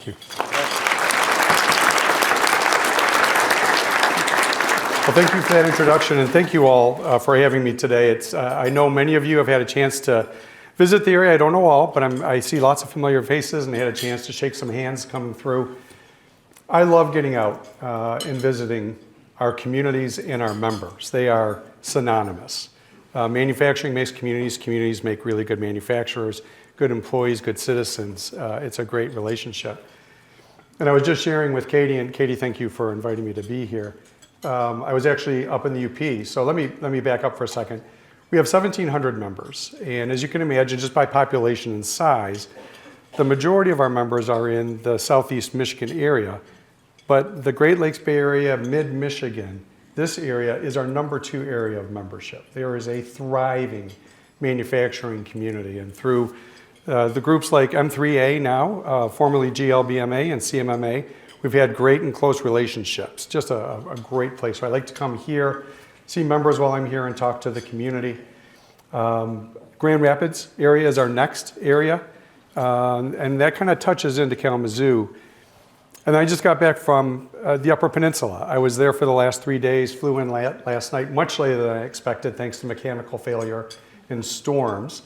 you. Well, thank you for that introduction, and thank you all for having me today. I know many of you have had a chance to visit the area. I don't know all, but I see lots of familiar faces, and I had a chance to shake some hands coming through. I love getting out and visiting our communities and our members. They are synonymous. Manufacturing makes communities. Communities make really good manufacturers, good employees, good citizens. It's a great relationship. And I was just sharing with Katie, and Katie, thank you for inviting me to be here. I was actually up in the UP, so let me back up for a second. We have 1,700 members, and as you can imagine, just by population and size, the majority of our members are in the Southeast Michigan area, but the Great Lakes Bay Area, mid-Michigan, this area is our number 2 area of membership. There is a thriving manufacturing community, and through the groups like M3A now, formerly GLBMA and CMMA, we've had great and close relationships, just a great place. So I like to come here, see members while I'm here, and talk to the community. Grand Rapids area is our next area, and that kind of touches into Kalamazoo. And I just got back from the Upper Peninsula. I was there for the last 3 days, flew in last night, much later than I expected, thanks to mechanical failure and storms.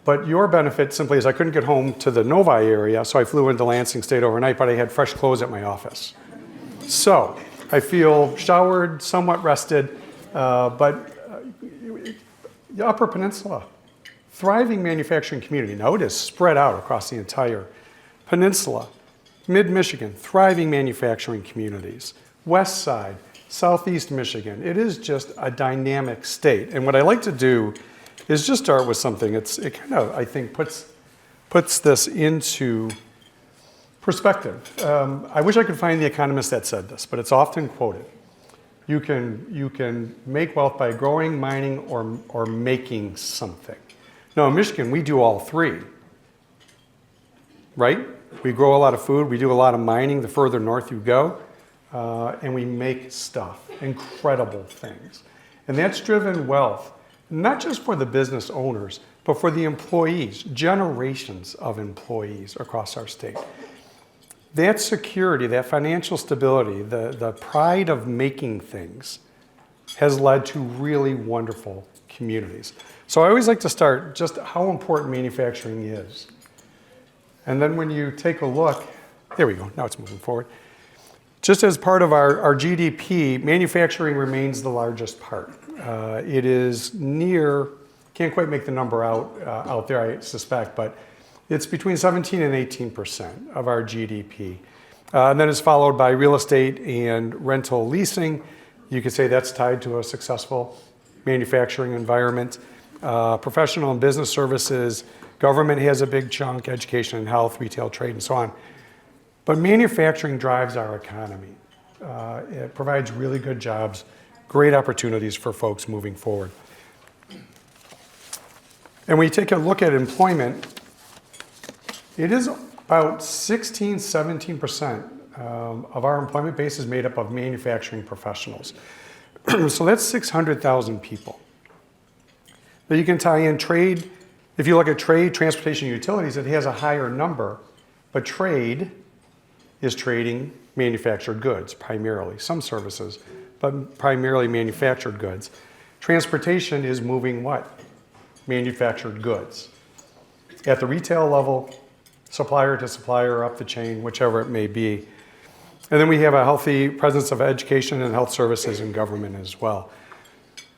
But your benefit simply is I couldn't get home to the Novi area, so I flew into Lansing, stayed overnight, but I had fresh clothes at my office. So I feel showered, somewhat rested, but the Upper Peninsula, thriving manufacturing community. Now it is spread out across the entire peninsula. Mid-Michigan, thriving manufacturing communities. West Side, Southeast Michigan. It is just a dynamic state. And what I like to do is just start with something. It kind of, I think, puts this into perspective. I wish I could find the economist that said this, but it's often quoted. You can make wealth by growing, mining, or making something. Now in Michigan, we do all three, right? We grow a lot of food, we do a lot of mining the further north you go, and we make stuff, incredible things. And that's driven wealth, not just for the business owners, but for the employees, generations of employees across our state. That security, that financial stability, the pride of making things has led to really wonderful communities. So I always like to start just how important manufacturing is. And then when you take a look, there we go, now it's moving forward. Just as part of our GDP, manufacturing remains the largest part. It is near, can't quite make the number out there, I suspect, but it's between 17 and 18% of our GDP. And then it's followed by real estate and rental leasing. You could say that's tied to a successful manufacturing environment. Professional and business services, government has a big chunk, education and health, retail, trade, and so on. But manufacturing drives our economy. It provides really good jobs, great opportunities for folks moving forward. And when you take a look at employment, it is about 16, 17% of our employment base is made up of manufacturing professionals. So that's 600,000 people. Now you can tie in trade. If you look at trade, transportation, utilities, it has a higher number, but trade is trading manufactured goods primarily, some services, but primarily manufactured goods. Transportation is moving what? Manufactured goods. At the retail level, supplier to supplier, up the chain, whichever it may be. And then we have a healthy presence of education and health services in government as well.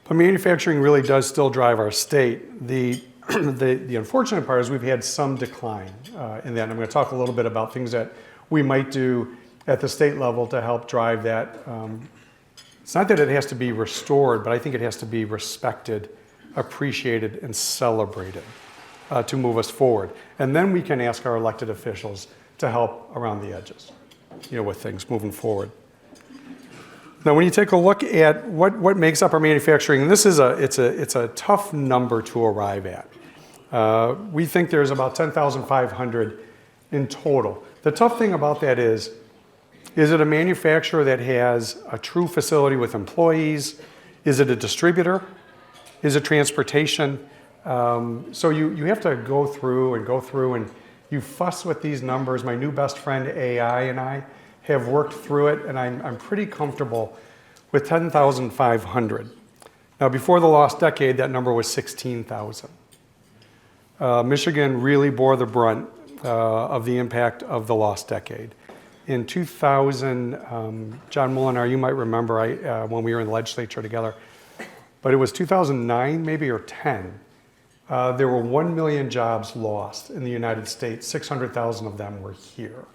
But manufacturing really does still drive our state. The unfortunate part is we've had some decline in that. And I'm going to talk a little bit about things that we might do at the state level to help drive that. It's not that it has to be restored, but I think it has to be respected, appreciated, and celebrated to move us forward. And then we can ask our elected officials to help around the edges, with things moving forward. Now, when you take a look at what makes up our manufacturing, and this is it's a tough number to arrive at. We think there's about 10,500 in total. The tough thing about that is it a manufacturer that has a true facility with employees? Is it a distributor? Is it transportation? So you have to go through and You fuss with these numbers. My new best friend AI and I have worked through it, and I'm pretty comfortable with 10,500. Now, before the lost decade, that number was 16,000. Michigan really bore the brunt of the impact of the lost decade. In 2000, John Molinar, you might remember when we were in the legislature together, but it was 2009 maybe or 10. There were 1 million jobs lost in the United States. 600,000 of them were here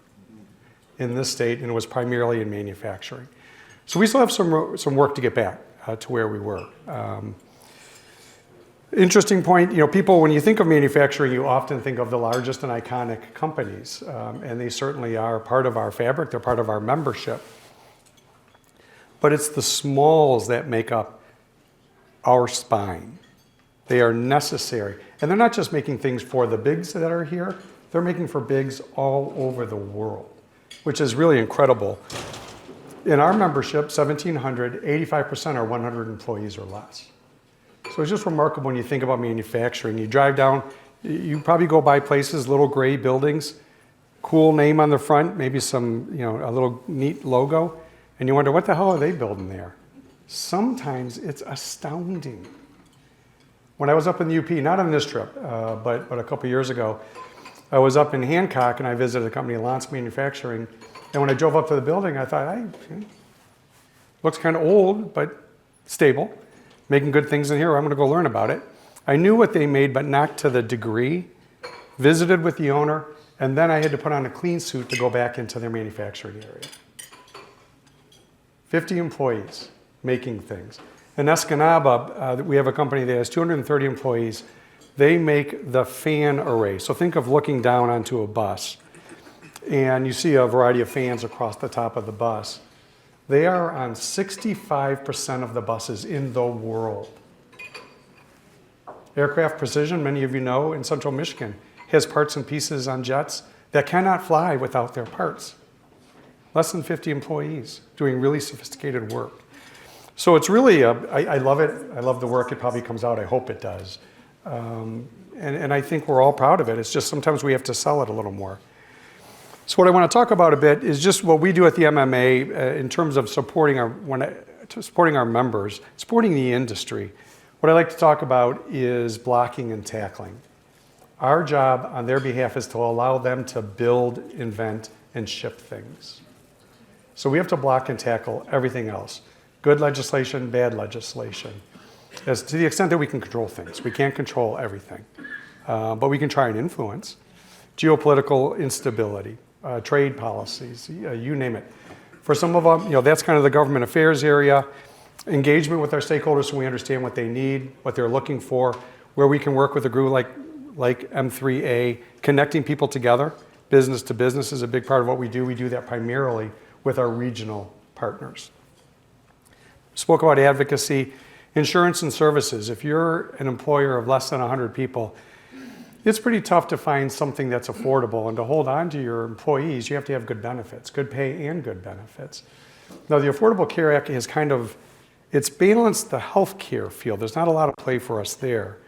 in this state, and it was primarily in manufacturing. So we still have some work to get back to where we were. Interesting point, people, when you think of manufacturing, you often think of the largest and iconic companies, and they certainly are part of our fabric, they're part of our membership. But it's the smalls that make up our spine. They are necessary. And they're not just making things for the bigs that are here, they're making for bigs all over the world, which is really incredible. In our membership, 1,700, 85% are 100 employees or less. So it's just remarkable when you think about manufacturing. You drive down, you probably go by places, little gray buildings, cool name on the front, maybe some, a little neat logo, and you wonder, what the hell are they building there? Sometimes it's astounding. When I was up in the UP, not on this trip, but a couple years ago, I was up in Hancock and I visited a company, Lance Manufacturing, and when I drove up to the building, I thought, looks kind of old, but stable. Making good things in here, I'm going to go learn about it. I knew what they made, but not to the degree. Visited with the owner, and then I had to put on a clean suit to go back into their manufacturing area. 50 employees making things. In Escanaba, we have a company that has 230 employees. They make the fan array. So think of looking down onto a bus, and you see a variety of fans across the top of the bus. They are on 65% of the buses in the world. Aircraft Precision, many of you know, in central Michigan, has parts and pieces on jets that cannot fly without their parts. Less than 50 employees doing really sophisticated work. So it's really, I love it. I love the work. It probably comes out. I hope it does. And I think we're all proud of it. It's just sometimes we have to sell it a little more. So what I want to talk about a bit is just what we do at the MMA in terms of supporting our members, supporting the industry. What I like to talk about is blocking and tackling. Our job on their behalf is to allow them to build, invent, and ship things. So we have to block and tackle everything else. Good legislation, bad legislation. As to the extent that we can control things. We can't control everything, but we can try and influence. Geopolitical instability. Trade policies, you name it. For some of them, that's kind of the government affairs area. Engagement with our stakeholders so we understand what they need, what they're looking for, where we can work with a group like M3A, connecting people together. Business to business is a big part of what we do. We do that primarily with our regional partners. Spoke about advocacy, insurance and services. If you're an employer of less than 100 people, it's pretty tough to find something that's affordable, and to hold on to your employees, you have to have good benefits, good pay and good benefits. Now, the Affordable Care Act has it's balanced the healthcare field. There's not a lot of play for us there.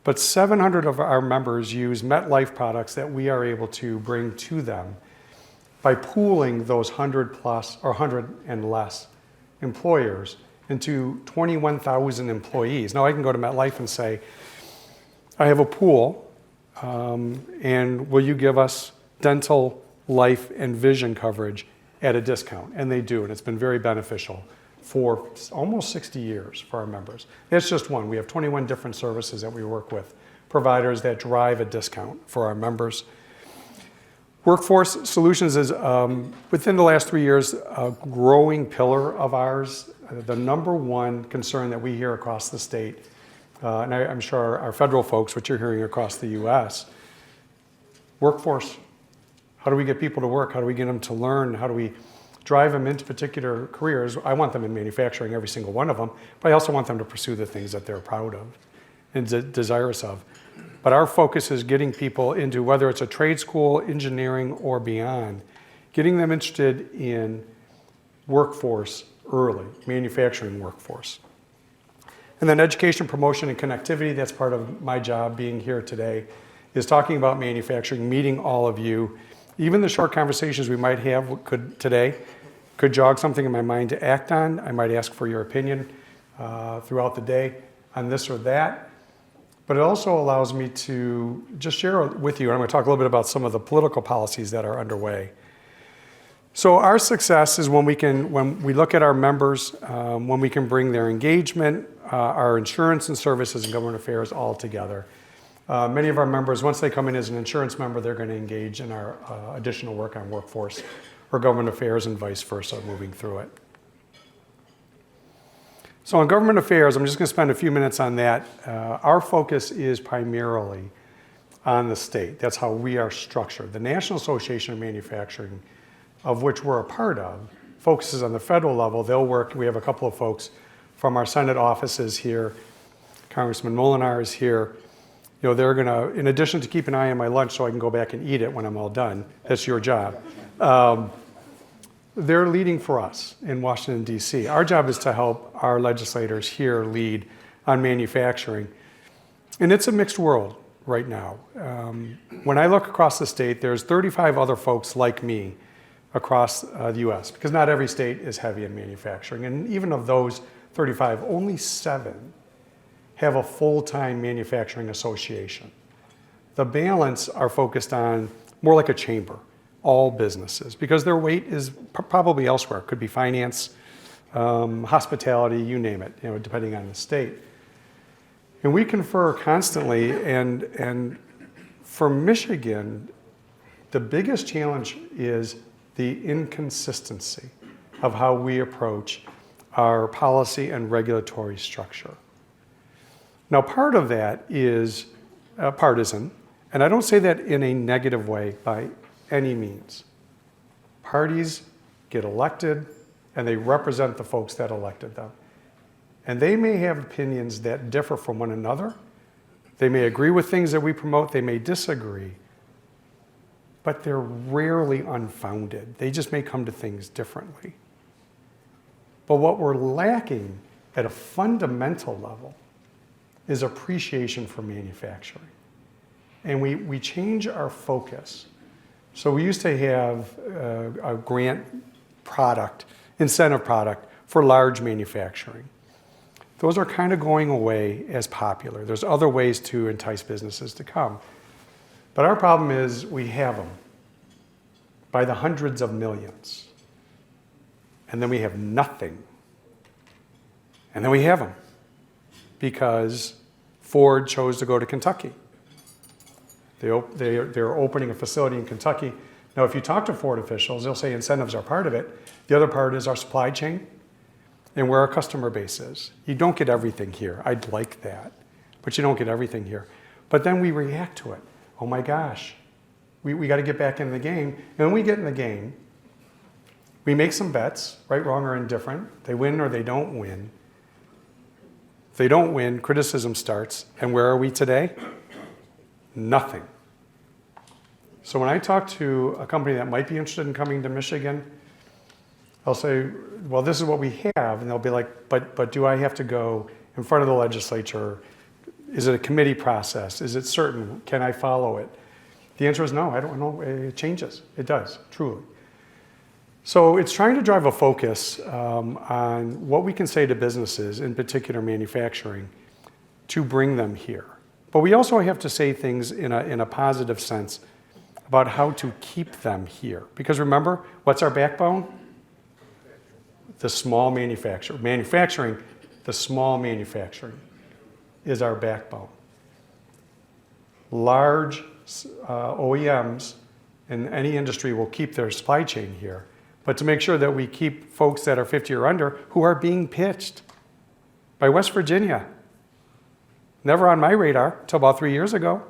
But 700 of our members use MetLife products that we are able to bring to them by pooling those 100 plus or 100 and less employers into 21,000 employees. Now, I can go to MetLife and say, I have a pool, and will you give us dental, life, and vision coverage at a discount? And they do, and it's been very beneficial for almost 60 years for our members. That's just one. We have 21 different services that we work with, providers that drive a discount for our members. Workforce Solutions is, within the last 3 years, a growing pillar of ours. The number one concern that we hear across the state, and I'm sure our federal folks, which you're hearing across the US, workforce. How do we get people to work? How do we get them to learn? How do we drive them into particular careers? I want them in manufacturing, every single one of them, but I also want them to pursue the things that they're proud of and desirous of. But our focus is getting people into, whether it's a trade school, engineering, or beyond, getting them interested in workforce early, manufacturing workforce. And then education, promotion, and connectivity, that's part of my job being here today, is talking about manufacturing, meeting all of you. Even the short conversations we might have today could jog something in my mind to act on. I might ask for your opinion throughout the day on this or that. But it also allows me to just share with you, and I'm going to talk a little bit about some of the political policies that are underway. So our success is when we look at our members, when we can bring their engagement, our insurance and services and government affairs all together. Many of our members, once they come in as an insurance member, they're going to engage in our additional work on workforce or government affairs and vice versa, moving through it. So on government affairs, I'm just going to spend a few minutes on that. Our focus is primarily on the state. That's how we are structured. The National Association of Manufacturing, of which we're a part of, focuses on the federal level. They'll work. We have a couple of folks from our Senate offices here. Congressman Molinar is here. You know, they're going to, in addition to keep an eye on my lunch so I can go back and eat it when I'm all done, that's your job. They're leading for us in Washington, D.C. Our job is to help our legislators here lead on manufacturing. And it's a mixed world right now. When I look across the state, there's 35 other folks like me across the U.S., because not every state is heavy in manufacturing. And even of those 35, only 7 have a full-time manufacturing association. The balance are focused on more like a chamber, all businesses, because their weight is probably elsewhere. It could be finance, hospitality, you name it, you know, depending on the state. And we confer constantly, and for Michigan, the biggest challenge is the inconsistency of how we approach our policy and regulatory structure. Now, part of that is partisan, and I don't say that in a negative way by any means. Parties get elected, and they represent the folks that elected them. And they may have opinions that differ from one another. They may agree with things that we promote, they may disagree, but they're rarely unfounded. They just may come to things differently. But what we're lacking at a fundamental level is appreciation for manufacturing. And we change our focus. So we used to have a grant product, incentive product for large manufacturing. Those are kind of going away as popular. There's other ways to entice businesses to come. But our problem is we have them by the hundreds of millions. And then we have nothing. And then we have them because Ford chose to go to Kentucky. They're opening a facility in Kentucky. Now, if you talk to Ford officials, they'll say incentives are part of it. The other part is our supply chain and where our customer base is. You don't get everything here. I'd like that, but you don't get everything here. But then we react to it. Oh my gosh, we got to get back in the game. And when we get in the game, we make some bets, right, wrong, or indifferent. They win or they don't win. If they don't win, criticism starts. And where are we today? Nothing. So when I talk to a company that might be interested in coming to Michigan, I'll say, well, this is what we have. And they'll be like, but do I have to go in front of the legislature? Is it a committee process? Is it certain? Can I follow it? The answer is no, I don't know. It changes. It does, truly. So it's trying to drive a focus on what we can say to businesses, in particular manufacturing, to bring them here. But we also have to say things in a positive sense about how to keep them here. Because remember, what's our backbone? The small manufacturer. Manufacturing, the small manufacturing is our backbone. Large OEMs in any industry will keep their supply chain here. But to make sure that we keep folks that are 50 or under who are being pitched by West Virginia. Never on my radar until about 3 years ago.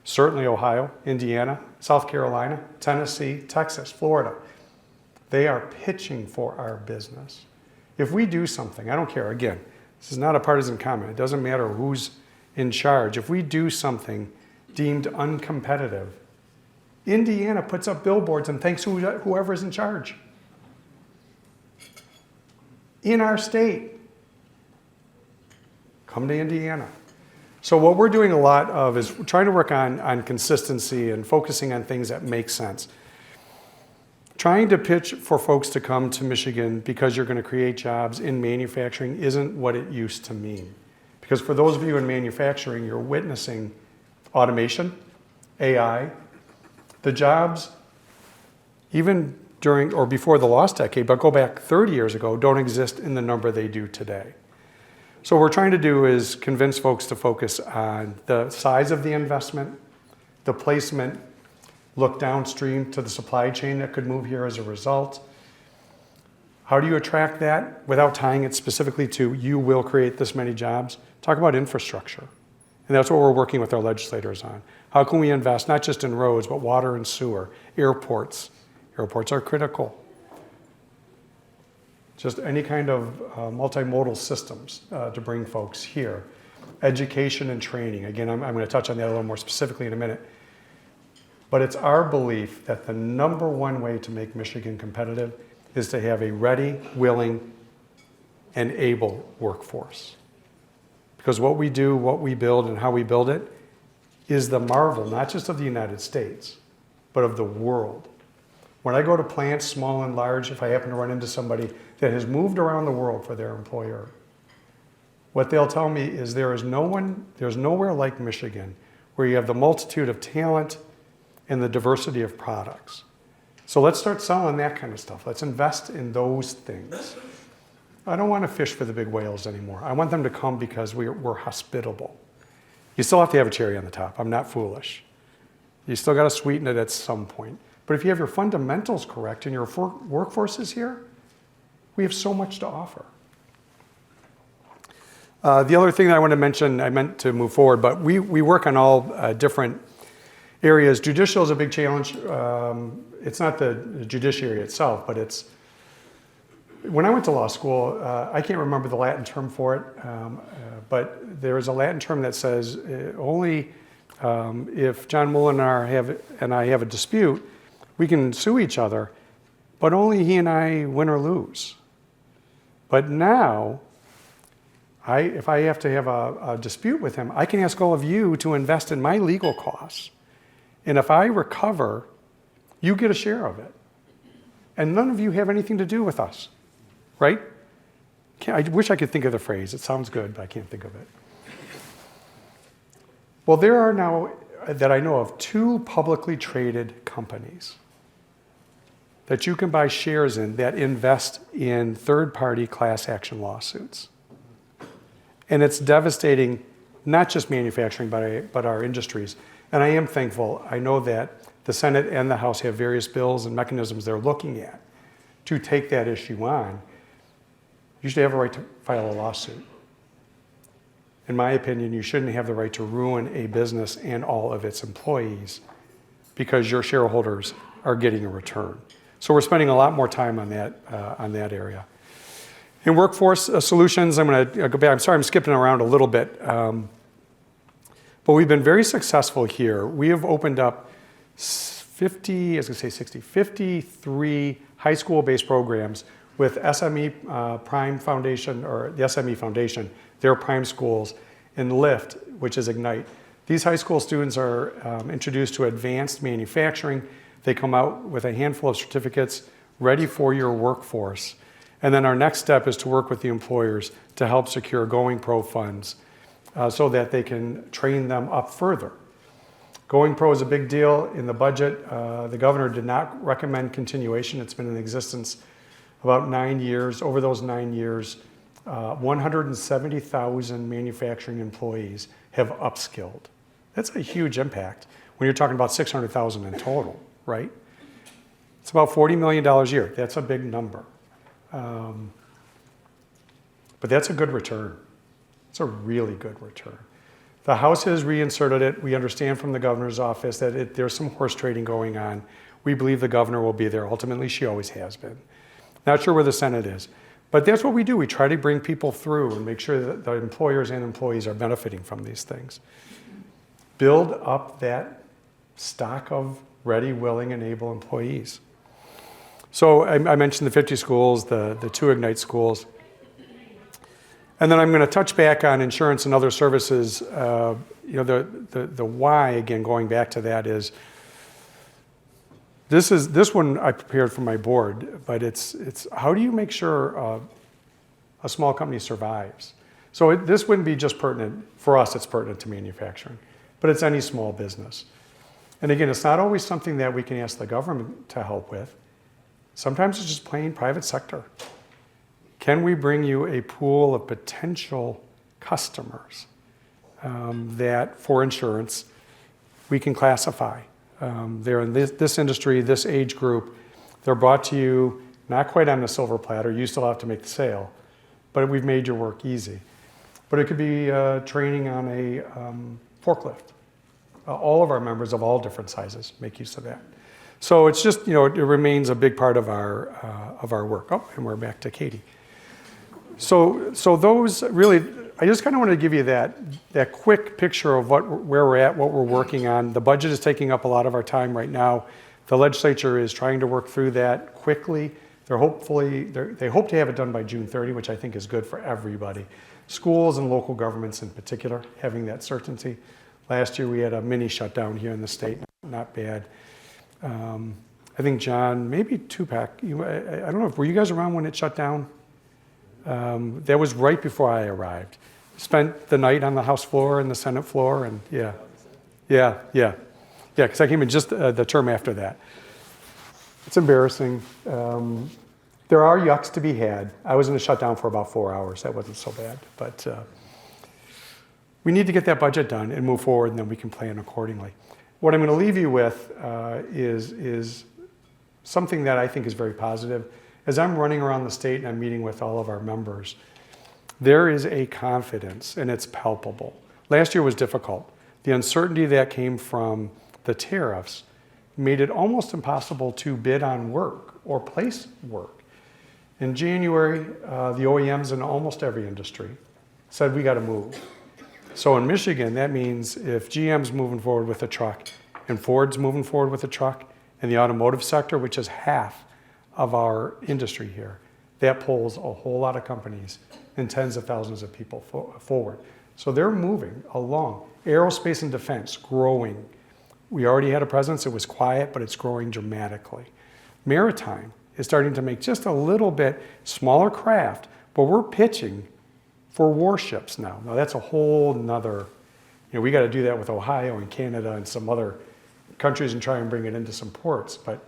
Certainly Ohio, Indiana, South Carolina, Tennessee, Texas, Florida. They are pitching for our business. If we do something, I don't care, again, this is not a partisan comment. It doesn't matter who's in charge. If we do something deemed uncompetitive, Indiana puts up billboards and thanks whoever's in charge. In our state. Come to Indiana. So what we're doing a lot of is trying to work on consistency and focusing on things that make sense. Trying to pitch for folks to come to Michigan because you're going to create jobs in manufacturing isn't what it used to mean. Because for those of you in manufacturing, you're witnessing automation, AI, the jobs, even during or before the lost decade, but go back 30 years ago, don't exist in the number they do today. So what we're trying to do is convince folks to focus on the size of the investment, the placement, look downstream to the supply chain that could move here as a result. How do you attract that without tying it specifically to you will create this many jobs? Talk about infrastructure. And that's what we're working with our legislators on. How can we invest not just in roads, but water and sewer, airports? Airports are critical. Just any kind of multimodal systems to bring folks here. Education and training. Again, I'm going to touch on that a little more specifically in a minute. But it's our belief that the number one way to make Michigan competitive is to have a ready, willing, and able workforce. Because what we do, what we build, and how we build it is the marvel, not just of the United States, but of the world. When I go to plants, small and large, if I happen to run into somebody that has moved around the world for their employer, what they'll tell me is there's nowhere like Michigan where you have the multitude of talent and the diversity of products. So let's start selling that kind of stuff. Let's invest in those things. I don't want to fish for the big whales anymore. I want them to come because we're hospitable. You still have to have a cherry on the top. I'm not foolish. You still got to sweeten it at some point. But if you have your fundamentals correct and your workforce is here, we have so much to offer. The other thing that I want to mention, I meant to move forward, but we work on all different areas. Judicial is a big challenge. It's not the judiciary itself, but it's, when I went to law school, I can't remember the Latin term for it, but there is a Latin term that says only if John Mullen and I have a dispute, we can sue each other, but only he and I win or lose. But now, if I have to have a dispute with him, I can ask all of you to invest in my legal costs. And if I recover, you get a share of it. And none of you have anything to do with us, right? I wish I could think of the phrase. It sounds good, but I can't think of it. Well, there are now, that I know of, 2 publicly traded companies that you can buy shares in that invest in third-party class action lawsuits. And it's devastating, not just manufacturing, but our industries. And I am thankful. I know that the Senate and the House have various bills and mechanisms they're looking at to take that issue on. You should have a right to file a lawsuit. In my opinion, you shouldn't have the right to ruin a business and all of its employees because your shareholders are getting a return. So we're spending a lot more time on that area. In workforce solutions, I'm going to go back. I'm sorry, I'm skipping around a little bit. But we've been very successful here. We have opened up 53 high school-based programs with SME Prime Foundation, or the SME Foundation, their prime schools, and LIFT, which is Ignite. These high school students are introduced to advanced manufacturing. They come out with a handful of certificates ready for your workforce. And then our next step is to work with the employers to help secure Going Pro funds so that they can train them up further. Going Pro is a big deal in the budget. The governor did not recommend continuation. It's been in existence about 9 years. Over those 9 years, 170,000 manufacturing employees have upskilled. That's a huge impact when you're talking about 600,000 in total, right? It's about $40 million a year. That's a big number. But that's a good return. It's a really good return. The House has reinserted it. We understand from the governor's office that there's some horse trading going on. We believe the governor will be there. Ultimately, she always has been. Not sure where the Senate is. But that's what we do. We try to bring people through and make sure that the employers and employees are benefiting from these things. Build up that stock of ready, willing, and able employees. So I mentioned the 50 schools, the 2 Ignite schools. And then I'm going to touch back on insurance and other services. The why, again, going back to that is, this one I prepared for my board, but it's how do you make sure a small company survives? So this wouldn't be just pertinent, for us it's pertinent to manufacturing, but it's any small business. And again, it's not always something that we can ask the government to help with. Sometimes it's just plain private sector. Can we bring you a pool of potential customers that, for insurance, we can classify? They're in this industry, this age group. They're brought to you not quite on a silver platter. You still have to make the sale, but we've made your work easy. But it could be training on a forklift. All of our members of all different sizes make use of that. So it's just, it remains a big part of our work. Oh, and we're back to Katie. So those really, I just kind of wanted to give you that quick picture of where we're at, what we're working on. The budget is taking up a lot of our time right now. The legislature is trying to work through that quickly. They hope to have it done by June 30, which I think is good for everybody. Schools and local governments in particular, having that certainty. Last year we had a mini shutdown here in the state, not bad. I think John, maybe Tupac, I don't know, were you guys around when it shut down? That was right before I arrived. Spent the night on the House floor and the Senate floor, and yeah, because I came in just the term after that. It's embarrassing. There are yucks to be had. I was in a shutdown for about 4 hours. That wasn't so bad, but we need to get that budget done and move forward, and then we can plan accordingly. What I'm going to leave you with is something that I think is very positive. As I'm running around the state and I'm meeting with all of our members, there is a confidence, and it's palpable. Last year was difficult. The uncertainty that came from the tariffs made it almost impossible to bid on work or place work. In January, the OEMs in almost every industry said we got to move. So in Michigan, that means if GM's moving forward with a truck and Ford's moving forward with a truck, and the automotive sector, which is half of our industry here, that pulls a whole lot of companies and tens of thousands of people forward. So they're moving along. Aerospace and defense, growing. We already had a presence. It was quiet, but it's growing dramatically. Maritime is starting to make just a little bit smaller craft, but we're pitching for warships now. Now that's a whole nother, we got to do that with Ohio and Canada and some other countries and try and bring it into some ports. But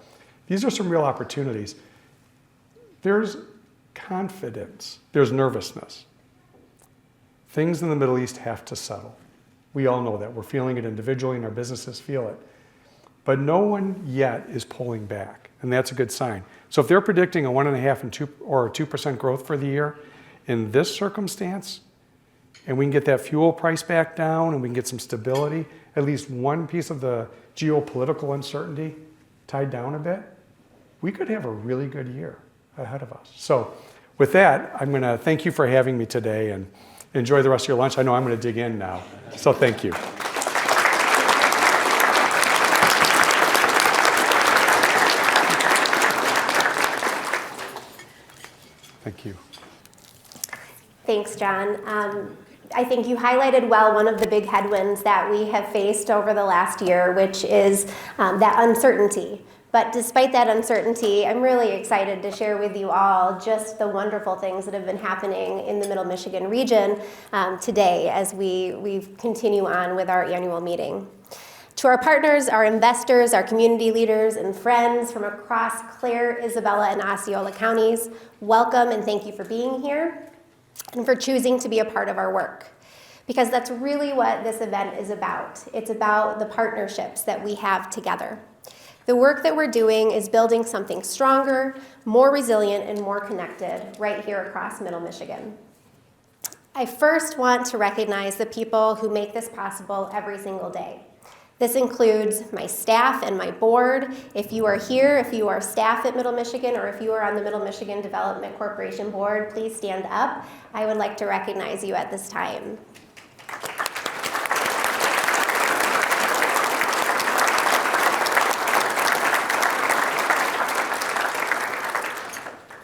these are some real opportunities. There's confidence. There's nervousness. Things in the Middle East have to settle. We all know that. We're feeling it individually, and our businesses feel it. But no one yet is pulling back, and that's a good sign. So if they're predicting a 1.5% and 2% growth for the year in this circumstance, and we can get that fuel price back down, and we can get some stability, at least one piece of the geopolitical uncertainty tied down a bit, we could have a really good year ahead of us. So with that, I'm going to thank you for having me today, and enjoy the rest of your lunch. I know I'm going to dig in now, so thank you. Thank you. Thanks, John. I think you highlighted well one of the big headwinds that we have faced over the last year, which is that uncertainty. But despite that uncertainty, I'm really excited to share with you all just the wonderful things that have been happening in the Middle Michigan region today as we continue on with our annual meeting. To our partners, our investors, our community leaders, and friends from across Clare, Isabella, and Osceola counties, welcome and thank you for being here and for choosing to be a part of our work. Because that's really what this event is about. It's about the partnerships that we have together. The work that we're doing is building something stronger, more resilient, and more connected right here across Middle Michigan. I first want to recognize the people who make this possible every single day. This includes my staff and my board. If you are here, if you are staff at Middle Michigan, or if you are on the Middle Michigan Development Corporation board, please stand up. I would like to recognize you at this time.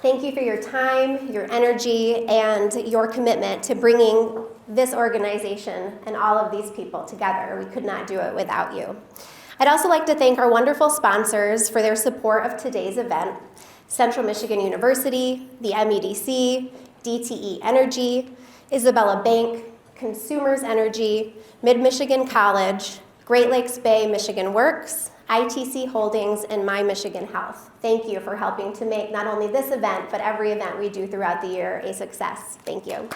Thank you for your time, your energy, and your commitment to bringing this organization and all of these people together. We could not do it without you. I'd also like to thank our wonderful sponsors for their support of today's event: Central Michigan University, the MEDC, DTE Energy, Isabella Bank, Consumers Energy, Mid-Michigan College, Great Lakes Bay Michigan Works, ITC Holdings, and My Michigan Health. Thank you for helping to make not only this event, but every event we do throughout the year a success. Thank you.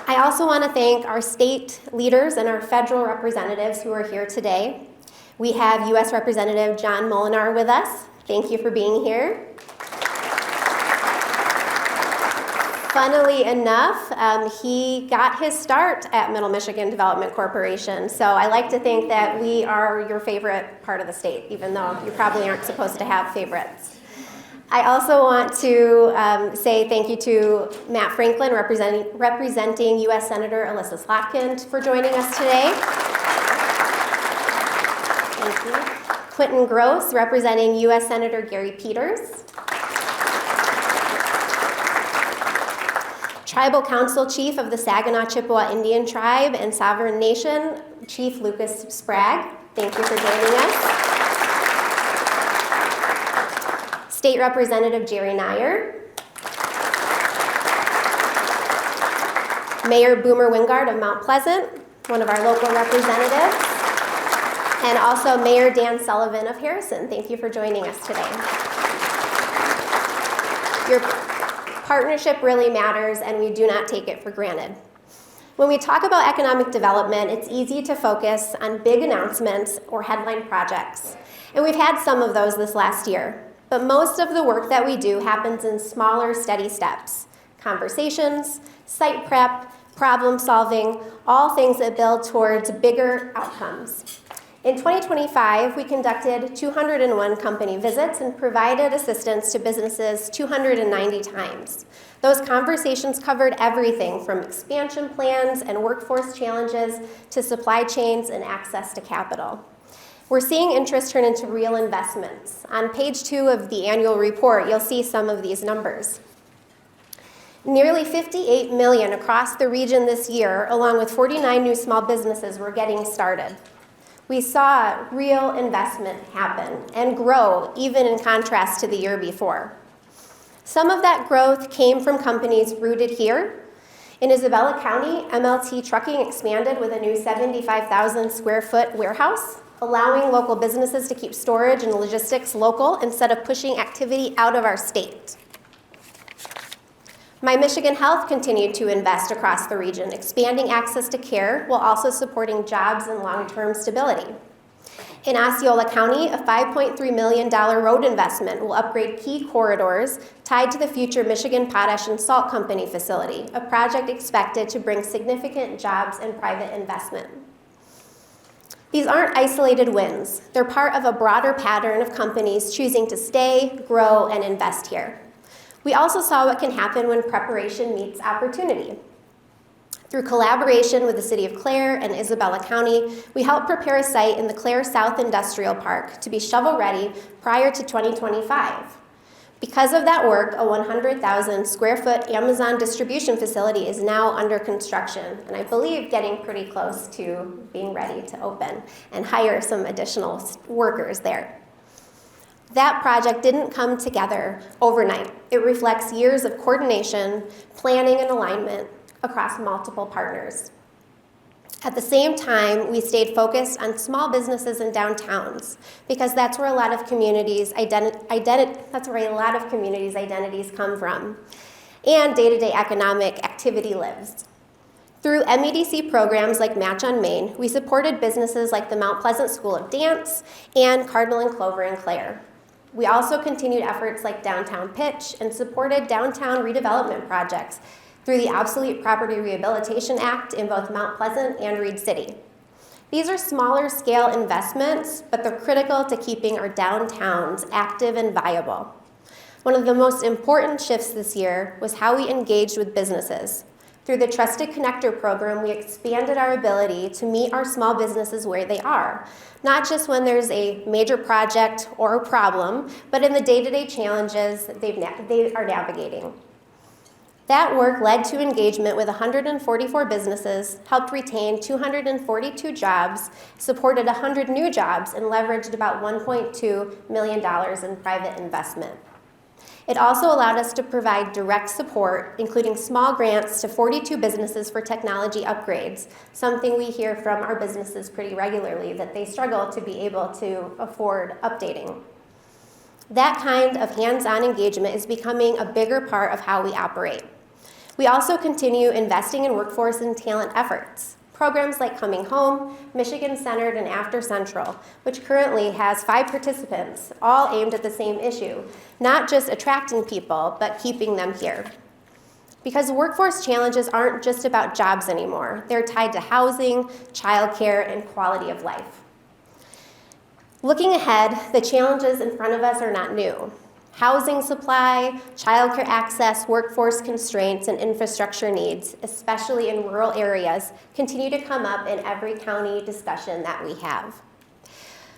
I also want to thank our state leaders and our federal representatives who are here today. We have U.S. Representative John Molinar with us. Thank you for being here. Funnily enough, he got his start at Middle Michigan Development Corporation, so I like to think that we are your favorite part of the state, even though you probably aren't supposed to have favorites. I also want to say thank you to Matt Franklin, representing U.S. Senator Alyssa Slotkin, for joining us today. Thank you. Quentin Gross, representing U.S. Senator Gary Peters. Tribal Council Chief of the Saginaw Chippewa Indian Tribe and Sovereign Nation, Chief Lucas Sprague. Thank you for joining us. State Representative Jerry Nyer. Mayor Boomer Wingard of Mount Pleasant, one of our local representatives. And also Mayor Dan Sullivan of Harrison. Thank you for joining us today. Your partnership really matters, and we do not take it for granted. When we talk about economic development, it's easy to focus on big announcements or headline projects. And we've had some of those this last year. But most of the work that we do happens in smaller, steady steps. Conversations, site prep, problem solving, all things that build towards bigger outcomes. In 2025, we conducted 201 company visits and provided assistance to businesses 290 times. Those conversations covered everything from expansion plans and workforce challenges to supply chains and access to capital. We're seeing interest turn into real investments. On page 2 of the annual report, you'll see some of these numbers. Nearly 58 million across the region this year, along with 49 new small businesses, were getting started. We saw real investment happen and grow, even in contrast to the year before. Some of that growth came from companies rooted here. In Isabella County, MLT Trucking expanded with a new 75,000 square foot warehouse, allowing local businesses to keep storage and logistics local instead of pushing activity out of our state. My Michigan Health continued to invest across the region, expanding access to care while also supporting jobs and long-term stability. In Osceola County, a $5.3 million road investment will upgrade key corridors tied to the future Michigan Potash and Salt Company facility, a project expected to bring significant jobs and private investment. These aren't isolated wins. They're part of a broader pattern of companies choosing to stay, grow, and invest here. We also saw what can happen when preparation meets opportunity. Through collaboration with the City of Clare and Isabella County, we helped prepare a site in the Clare South Industrial Park to be shovel-ready prior to 2025. Because of that work, a 100,000 square foot Amazon distribution facility is now under construction, and I believe getting pretty close to being ready to open and hire some additional workers there. That project didn't come together overnight. It reflects years of coordination, planning, and alignment across multiple partners. At the same time, we stayed focused on small businesses and downtowns because that's where a lot of communities' identities come from, and day-to-day economic activity lives. Through MEDC programs like Match on Main, we supported businesses like the Mount Pleasant School of Dance and Cardinal and Clover in Clare. We also continued efforts like Downtown Pitch and supported downtown redevelopment projects through the Obsolete Property Rehabilitation Act in both Mount Pleasant and Reed City. These are smaller scale investments, but they're critical to keeping our downtowns active and viable. One of the most important shifts this year was how we engaged with businesses. Through the Trusted Connector program, we expanded our ability to meet our small businesses where they are, not just when there's a major project or a problem, but in the day-to-day challenges that they are navigating. That work led to engagement with 144 businesses, helped retain 242 jobs, supported 100 new jobs, and leveraged about $1.2 million in private investment. It also allowed us to provide direct support, including small grants to 42 businesses for technology upgrades, something we hear from our businesses pretty regularly, that they struggle to be able to afford updating. That kind of hands-on engagement is becoming a bigger part of how we operate. We also continue investing in workforce and talent efforts. Programs like Coming Home, Michigan Centered, and After Central, which currently has 5 participants, all aimed at the same issue, not just attracting people, but keeping them here. Because workforce challenges aren't just about jobs anymore. They're tied to housing, childcare, and quality of life. Looking ahead, the challenges in front of us are not new. Housing supply, childcare access, workforce constraints, and infrastructure needs, especially in rural areas, continue to come up in every county discussion that we have.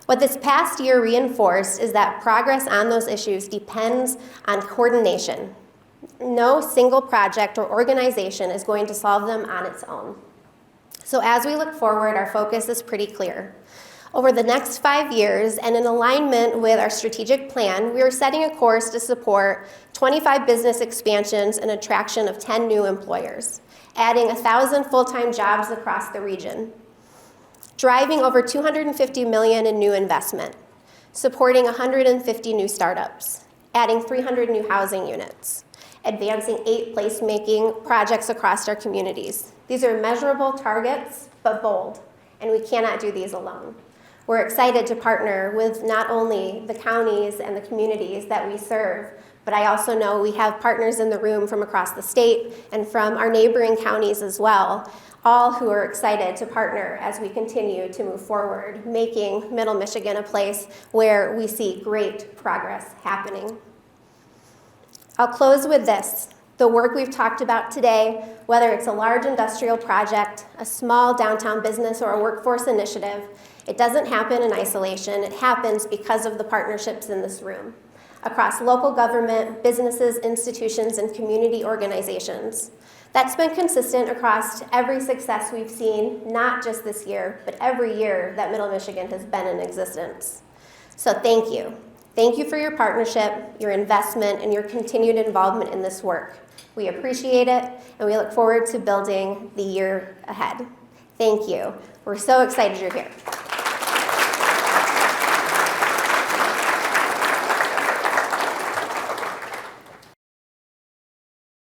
What this past year reinforced is that progress on those issues depends on coordination. No single project or organization is going to solve them on its own. So as we look forward, our focus is pretty clear. Over the next 5 years, and in alignment with our strategic plan, we are setting a course to support 25 business expansions and attraction of 10 new employers, adding 1,000 full-time jobs across the region, driving over $250 million in new investment, supporting 150 new startups, adding 300 new housing units, advancing 8 placemaking projects across our communities. These are measurable targets, but bold, and we cannot do these alone. We're excited to partner with not only the counties and the communities that we serve, but I also know we have partners in the room from across the state and from our neighboring counties as well, all who are excited to partner as we continue to move forward, making Middle Michigan a place where we see great progress happening. I'll close with this. The work we've talked about today, whether it's a large industrial project, a small downtown business, or a workforce initiative, it doesn't happen in isolation. It happens because of the partnerships in this room, across local government, businesses, institutions, and community organizations. That's been consistent across every success we've seen, not just this year, but every year that Middle Michigan has been in existence. So thank you. Thank you for your partnership, your investment, and your continued involvement in this work. We appreciate it, and we look forward to building the year ahead. Thank you. We're so excited you're here.